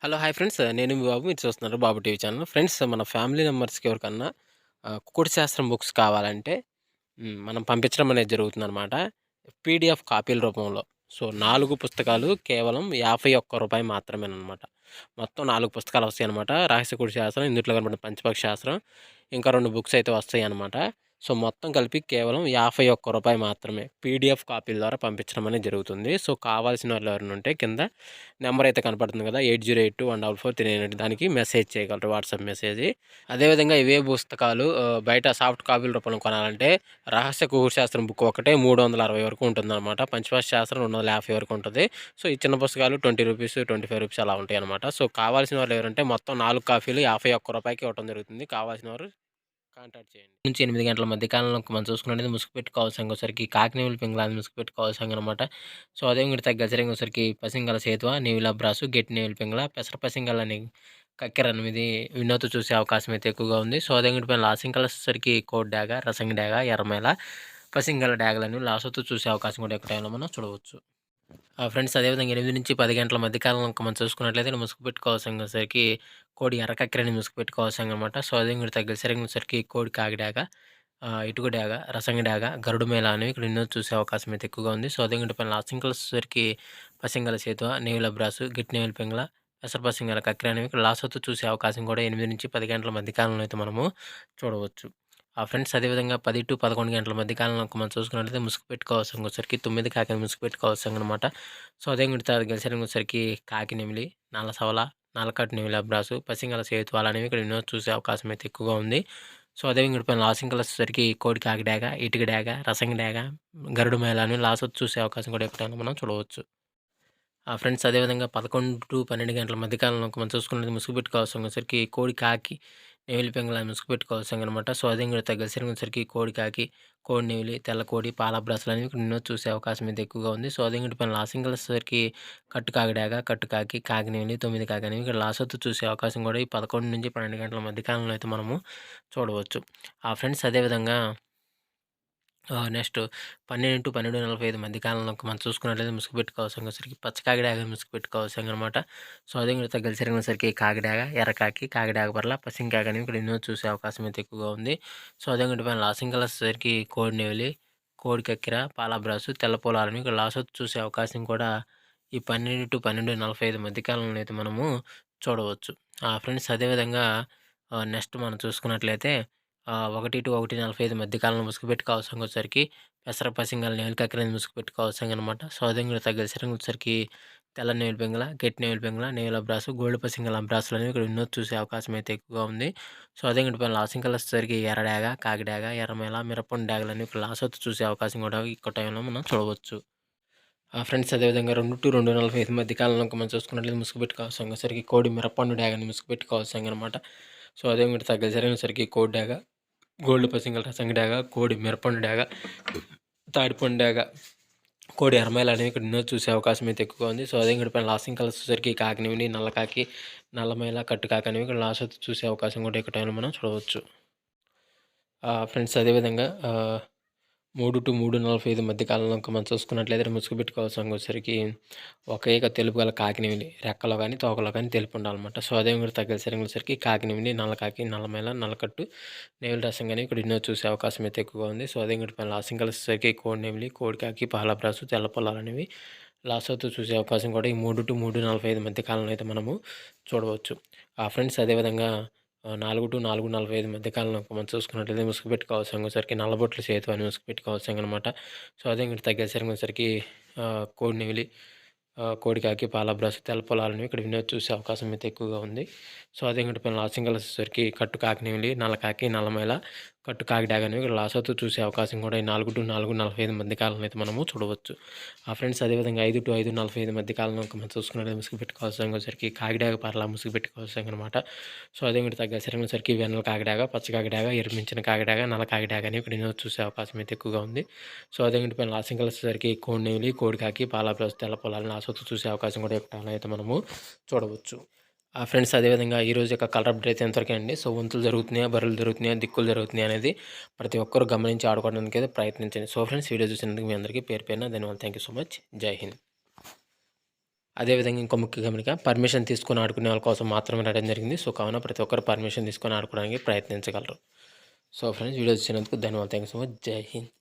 Hello! Hi friends. నేను మీ బాబు. మీరు చూస్తున్నారు బాబు టీవీ ఛానల్. ఫ్రెండ్స్ మన ఫ్యామిలీ మెంబర్స్‌కి ఎవరికన్నా కుకుడు శాస్త్రం బుక్స్ కావాలంటే మనం పంపించడం అనేది జరుగుతుందనమాట. పీడీఎఫ్ కాపీల రూపంలో. సో, 4 పుస్తకాలు కేవలం రూ. 51 మాత్రమేననమాట. మొత్తం 4 పుస్తకాలు వస్తాయనమాట. రహస్య కుడి శాస్త్రం, ఇందుట్లో కనపడిన పంచపక్షి శాస్త్రం, ఇంకా 2 బుక్స్ అయితే వస్తాయనమాట. సో, మొత్తం కలిపి కేవలం రూ. 51 మాత్రమే. పీడీఎఫ్ కాపీల ద్వారా పంపించడం అనేది జరుగుతుంది. సో, కావాల్సిన వాళ్ళు ఎవరైనా ఉంటే కింద నెంబర్ అయితే కనపడుతుంది కదా! 8082144398 దానికి మెసేజ్ చేయగలరు. WhatsApp message. అదేవిధంగా ఇవే పుస్తకాలు బయట సాఫ్ట్ కాపీల రూపంలో కొనాలంటే రహస్య కుకుడు శాస్త్రం బుక్ ఒకటే 360 వరకు ఉంటుందన్నమాట. పంచపక్షి శాస్త్రం 250 వరకు ఉంటది. సో, ఈ చిన్న పుస్తకాలు రూ. 20, రూ. 25 అలా ఉంటాయన్నమాట. సో, కావాల్సిన వాళ్ళు ఎవరంటే మొత్తం 4 కాపీలు రూ. 51కి ఇవ్వడం జరుగుతుంది. కావాల్సిన వారు కాంటాక్ట్ చేయండి. నుంచి 8 గంటల మధ్య కాలంలో మనం చూసుకున్నట్లయితే ముసుగుపెట్టి కావాల్సంగోసరికి కాకినేవుల పింగళాది ముసుగుపెట్టి కావాల్సంగనమాట. సో, అదే ఇంకోటి తగ్గసరింగోసరికి పసింగల సేతువ, నీవిల బ్రాసు, గెట్టి నేవుల పింగళ, పెసర పసింగలని కక్కెర 8 వినోద్ చూసే అవకాశం అయితే ఎక్కువగా ఉంది. సో, అదే ఇంకోటి పైన లాసింకలసరికి కోడి డాగ, రసంగి డాగ, ఎర్రమైల, పసింగల డాగలని లాసోతో చూసే అవకాశం కూడా ఎక్కువ టైంలో మనం చూడవచ్చు. ఫ్రెండ్స్ అదేవిధంగా 8-10 గంటల మధ్య కాలంలో మనం చూసుకున్నట్లయితే ముసుగు పెట్టుకోవాల్సరికి కోడి ఎర్రకక్కెరని ముసుగు పెట్టుకోవాల్సిందనమాట. సో, అదే ఇంకోటి తగ్గసరికి కోడి కాకిడాక, ఇటుక డాగ, రసంగి డాగ, గరుడు మేళ అనేవి ఇక్కడ ఎన్నో చూసే అవకాశం అయితే ఎక్కువగా ఉంది. సో, అదే ఇంకోటి పైన లాసింకలసరికి పసింగల సేతువ, నేవుల బ్రాసు, గిట్టి నేవుల పింగళ, పెసర పసింగల కక్కెర అనేవి ఇక్కడ లాసోతో చూసే అవకాశం కూడా 8-10 గంటల మధ్య కాలంలో అయితే మనము చూడవచ్చు. ఫ్రెండ్స్ అదేవిధంగా 10-11 గంటల మధ్య కాలంలో మనం చూసుకున్నట్లయితే ముసుగు పెట్టుకోవాల్సరికి 9 కాకిని ముసుగు పెట్టుకోవాల్సనమాట. సో, అదే గెలిసరికి కాకి నెమిలి, నల్ల సవల, నల్లకట్టు నెమిలి అబ్రాసు, పసింగల సేతువాలు అనేవి ఇక్కడ ఎన్నో చూసే అవకాశం అయితే ఎక్కువగా ఉంది. సో, అదే పైన లాసింకలసరికి కోడి కాకి డాగ, ఇటుక డాగ, రసంగి డాగ, గరుడు మేళ అని లాసొచ్చి చూసే అవకాశం కూడా ఎక్కడైనా మనం చూడవచ్చు. ఫ్రెండ్స్ అదేవిధంగా 11-12 గంటల మధ్య కాలంలో మనం చూసుకున్నట్లయితే ముసుగు పెట్టుకోవాల్సరికి కోడి కాకి, నెమిలి పింగళ ముసుగు పెట్టుకోవాల్సిందనమాట. సో, అదే ఇంకోటి తగ్గసరికి కోడి కాకి, కోడి నెమిలి, తెల్ల కోడి, పాల బ్రాసులు అనేవి ఇక్కడ ఎన్నో చూసే అవకాశం అయితే ఎక్కువగా ఉంది. సో, అదే ఇంకోటి పైన లాసింగలసరికి కట్టు కాకి డాగ, కట్టు కాకి, కాకి నెమిలి, 9 కాకి అనేవి ఇక్కడ లాసొత్తు చూసే అవకాశం కూడా ఈ 11-12 గంటల మధ్య కాలంలో అయితే మనము చూడవచ్చు. ఫ్రెండ్స్ అదేవిధంగా నెక్స్ట్ 12-12:45 మధ్య కాలంలో మనం చూసుకున్నట్లయితే ముసుగు పెట్టుకోవాల్సరికి పచ్చ కాకిడాగ ముసుగు పెట్టుకోవాల్సిందనమాట. సో, అదే ఇంకోటి గెలిసరికి కాకిడాగ, ఎర్రకాకి, కాకిడాగ పర్ల, పసింకాకి అనేవి ఇక్కడ ఎన్నో చూసే అవకాశం అయితే ఎక్కువగా ఉంది. సో, అదే ఇంకోటి పైన లాసింకలసరికి కోడి నెవిలి, కోడి కక్కెర, పాలబ్రాసు, తెల్ల పొలాలని ఇక్కడ లాసొత్తు చూసే అవకాశం కూడా ఈ 12-12:45 మధ్య కాలంలో అయితే మనము చూడవచ్చు. ఫ్రెండ్స్ అదేవిధంగా నెక్స్ట్ మనం చూసుకున్నట్లయితే 1-1:45 మధ్య కాలంలో ముసుగు పెట్టుకోవాల్సరికి పెసర పసింగల నేవుల కక్కెరని ముసుగు పెట్టుకోవాల్సిందనమాట. సో, అదే ఇంకోటి తగ్గసరికి తెల్ల నేవుల పింగళ, గట్టి నేవుల పింగళ, నేవుల అబ్రాసు, గోల్డ్ పసింగల అబ్రాసులు అనేవి ఇక్కడ ఎన్నో చూసే అవకాశం అయితే ఎక్కువగా ఉంది. సో, అదే ఇంకోటి పైన లాసింకలసరికి ఎర్ర డాగ, కాకి డాగ, ఎర్రమేల, మిరపండు డాగలని ఇక్కడ లాసొత్తు చూసే అవకాశం కూడా ఎక్కువ టైంలో మనం చూడవచ్చు. ఫ్రెండ్స్ అదేవిధంగా 2-2:45 మధ్య కాలంలో మనం చూసుకున్నట్లయితే ముసుగు పెట్టుకోవాల్సరికి కోడి మిరపండు డాగని ముసుగు పెట్టుకోవాల్సిందనమాట. సో, అదే ఇంకోటి తగ్గసరికి కోడి డాగ, గోల్డ్ పసింగల రసంగి డాగ, కోడి మిరపండు డాగ, తాడిపండు డాగ, కోడి ఎర్రమైల అనేవి ఇక్కడ ఎన్నో చూసే అవకాశం అయితే ఎక్కువగా ఉంది. సో, అదే ఇంకోటి పైన లాసింగ్ కలర్సరికి కాకినివిని, నల్లకాకి, నల్లమైల, కట్టుకాకి అనేవి ఇక్కడ లాస్ట్ చూసే అవకాశం కూడా ఎక్కువ టైంలో మనం చూడవచ్చు. ఫ్రెండ్స్ అదేవిధంగా 3-3:45 మధ్య కాలంలో మనం చూసుకున్నట్లయితే ముసుగు పెట్టుకోవాల్సరికి ఒక ఈక తెలుపు గల కాకినివిని రెక్కలో కానీ తోకలో కానీ తెలుపు ఉండాలన్నమాట. సో, అదే ఇంకోటి తగ్గసరికి కాకినివిని, నల్లకాకి, నల్లమైల, నల్లకట్టు, నేవుల రసం కానీ ఇక్కడ ఎన్నో చూసే అవకాశం అయితే ఎక్కువగా ఉంది. సో, అదే ఇంకోటి పైన లాసింగ్ కలిసేసరికి కోడి నెమిలి, కోడి కాకి, పాలబ్రాసు, తెల్ల పొలాలు అనేవి లాసోతో చూసే అవకాశం కూడా ఈ 3-3:45 మధ్య కాలంలో అయితే మనము చూడవచ్చు. ఫ్రెండ్స్ అదేవిధంగా 4-4:45 మధ్య కాలంలో మనం చూసుకున్నట్లయితే ముసుగు పెట్టుకోవాల్సరికి నల్లబొట్లు సేతు అని ముసుగు పెట్టుకోవాల్సిందనమాట. సో, అదే ఇంకోటి తగ్గసరికి కోడి నెమిలి, కోడి కాకి, పాలబ్రాసు, తెల్ల పొలాలని ఇక్కడ వినోద్ చూసే అవకాశం అయితే ఎక్కువగా ఉంది. సో, అదే ఇంకోటి పైన లాసింగలసరికి కట్టు కాకి నెమిలి, నల్లకాకి, నల్లమైల, కట్టు కాకి డాగ అనేవి ఇక్కడ లాసోతో చూసే అవకాశం కూడా ఈ 4-4:45 మధ్య కాలంలో అయితే మనము చూడవచ్చు. ఫ్రెండ్స్ అదేవిధంగా 5-5:45 మధ్య కాలంలో మనం చూసుకున్నట్లయితే ముసుగు పెట్టుకోవాల్సరికి కాకిడాగ పర్ల ముసుగు పెట్టుకోవాల్సిందనమాట. సో, అదే ఇంకోటి తగ్గసరికి వెన్నెల కాకిడాగ, పచ్చ కాకిడాగ, ఎరుమించిన కాకిడాగ, నల్ల కాకిడాగ అనేవి ఇక్కడ వినోద్ చూసే అవకాశం అయితే ఎక్కువగా ఉంది. సో, అదే ఇంకోటి పైన లాసింగలసరికి కోడి నెమిలి, కోడి కాకి, పాలబ్రాసు, తెల్ల పొలాలను లాసోతో చూసే అవకాశం కూడా ఎక్కువ అయితే మనము చూడవచ్చు. ఫ్రెండ్స్ అదేవిధంగా ఈరోజు యొక్క కలర్ అప్డేట్ అయితే ఎంతవరకే అండి. సో, వంతులు జరుగుతున్నాయా, బర్రెలు జరుగుతున్నాయా, దిక్కులు జరుగుతున్నాయా అనేది ప్రతి ఒక్కరు గమనించి ఆడుకోవడానికి అయితే ప్రయత్నించండి. సో, ఫ్రెండ్స్ వీడియో చూసినందుకు మీ అందరికీ పేరు పేరున ధన్యవాదాలు. Thank you so much. జై హింద్. అదేవిధంగా ఇంకో ముఖ్య గమనిక, పర్మిషన్ తీసుకొని ఆడుకునే వాళ్ళ కోసం మాత్రమే రాయడం జరిగింది. సో, కావున ప్రతి ఒక్కరు పర్మిషన్ తీసుకొని ఆడుకోవడానికి ప్రయత్నించగలరు. సో ఫ్రెండ్స్, వీడియో చూసినందుకు ధన్యవాదాలు. Thank you so much. జై హింద్.